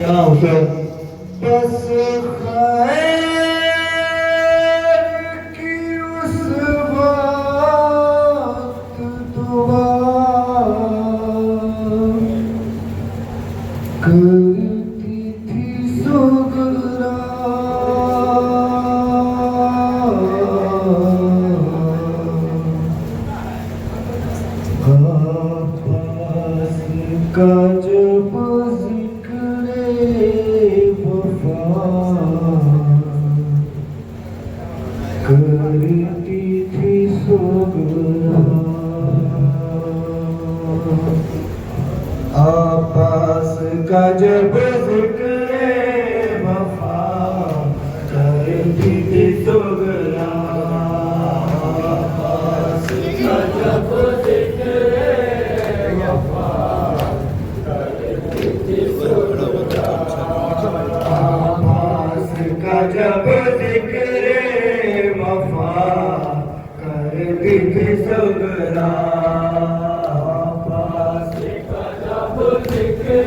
बस खैर की उस वक्त दुआ करती थी सुगरा आवाज़ का जब करती थी सुगरा आपास का जब जिक्र वफा करती थी सुगरा आपास का जब जिक्र वफा करती थी सुगरा आपास का जब जिक्र वफा करती थी सुगरा आपास का जब जिक्र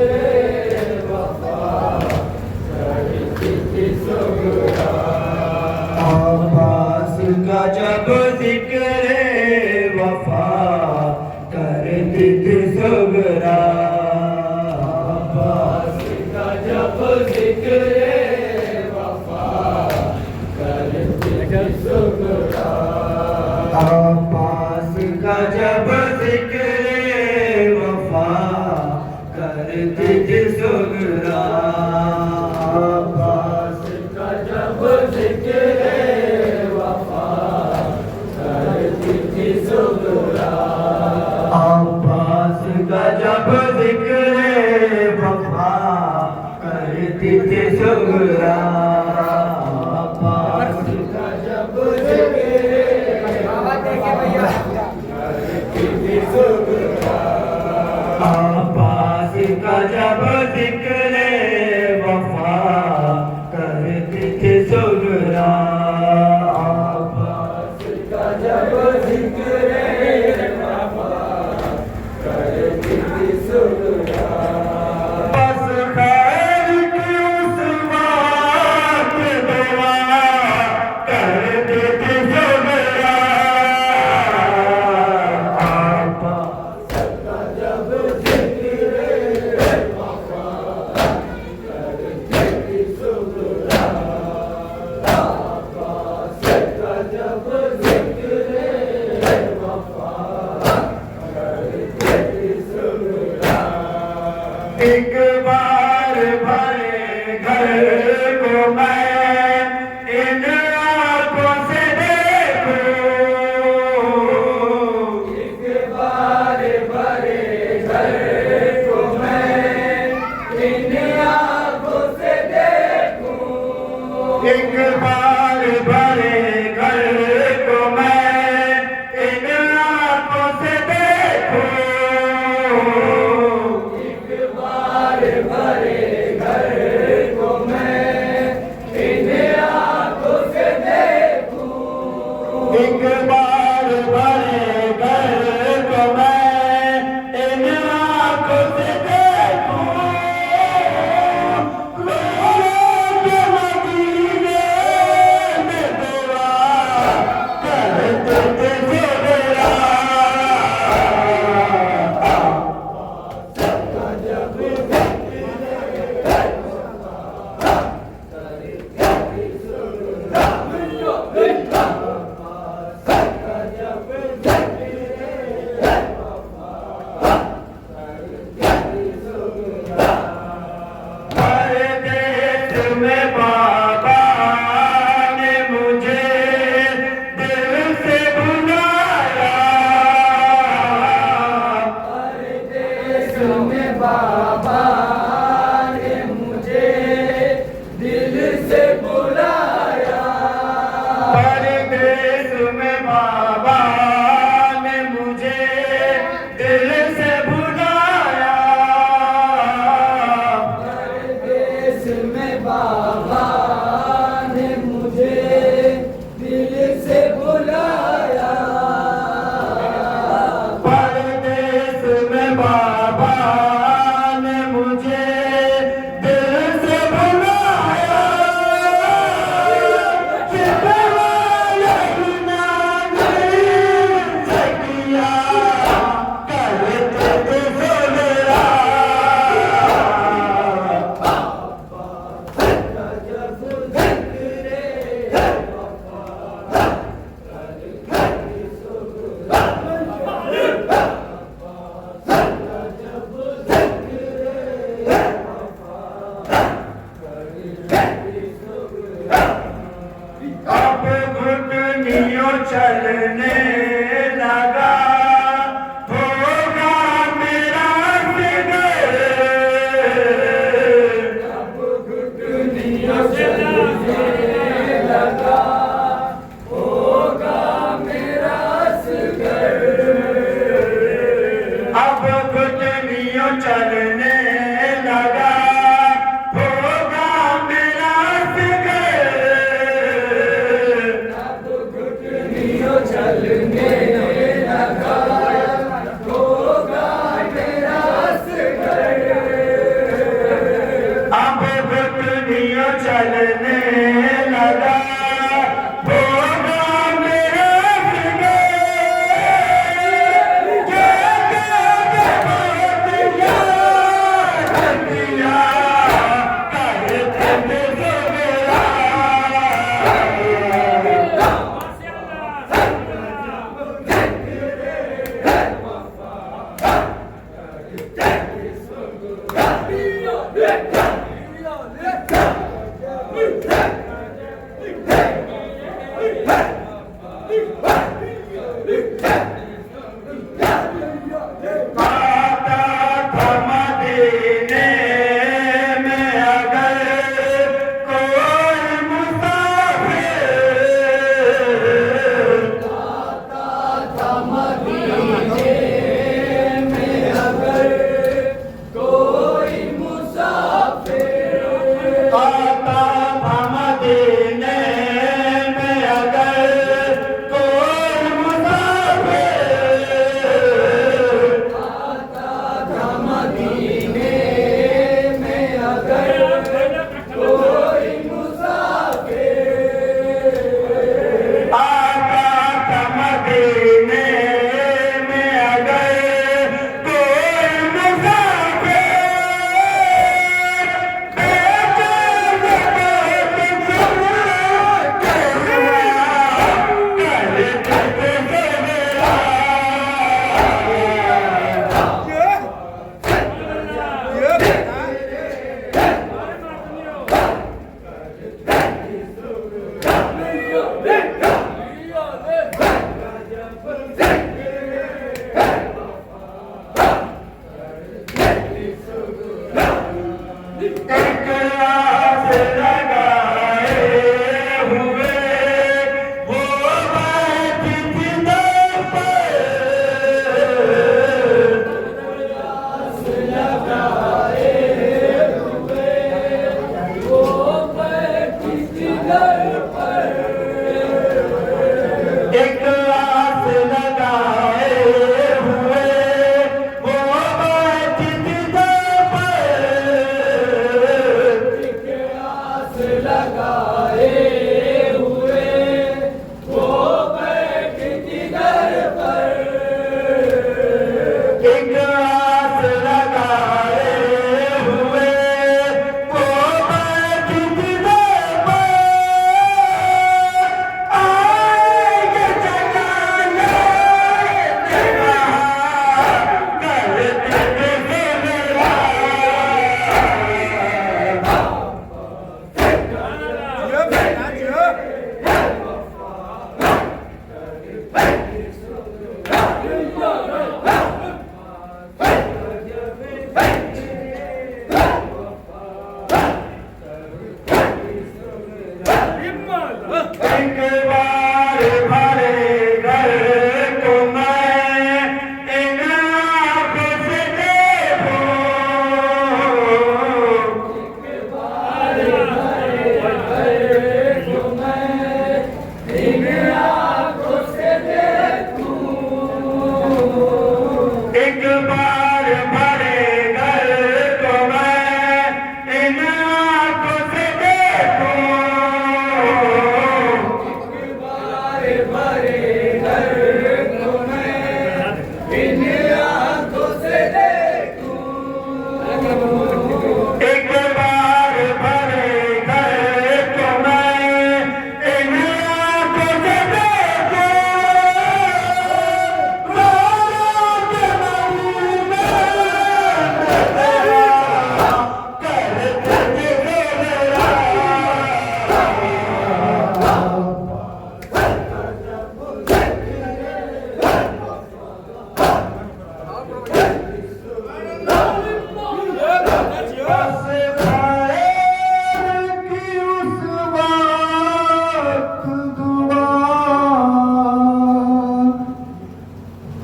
वफा करती थी सुगरा आपास का जब जिक्र वफा करती थी सुगरा आपास का जब जिक्र आपास का जब जिक्र वफा करती थी सुगरा आपास का जब जिक्र वफा करती थी सुगरा आपास का जब जिक्र वफा करती थी सुगरा आपास का जब जिक्र वफा करती थी सुगरा आपास का जब जिक्र वफा करती थी सुगरा बस खैर की उस बात दुआ करती थी सुगरा आपास का जब एक बार भरे घर को मैं इन आंखों से देखूं एक बार भरे घर को मैं इन आंखों से देखूं एक बार भरे घर को मैं इन आंखों से देखूं भरे घर को मैं इन आंखों से देखूं एक बार भरे घर को मैं इन आंखों से देखूं मदीने में दुआ करते थे सुगरा बाबा ने मुझे दिल से बुलाया परदेश में बाबा ने मुझे दिल से बुलाया परदेश में बाबा ने मुझे दिल से बुलाया परदेश में बाबा ने मुझे दिल चलने लगा होगा मेरा फिगर अब घुटनियों चलने लगा होगा मेरा फिगर अब घुटनियों चलने लगा होगा मेरा फिगर अब घुटनियों चलने लगा होगा मेरा फिगर अब घुटनियों चलने लगा होगा मेरा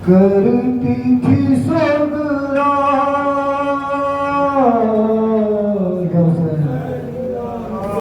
करती थी सो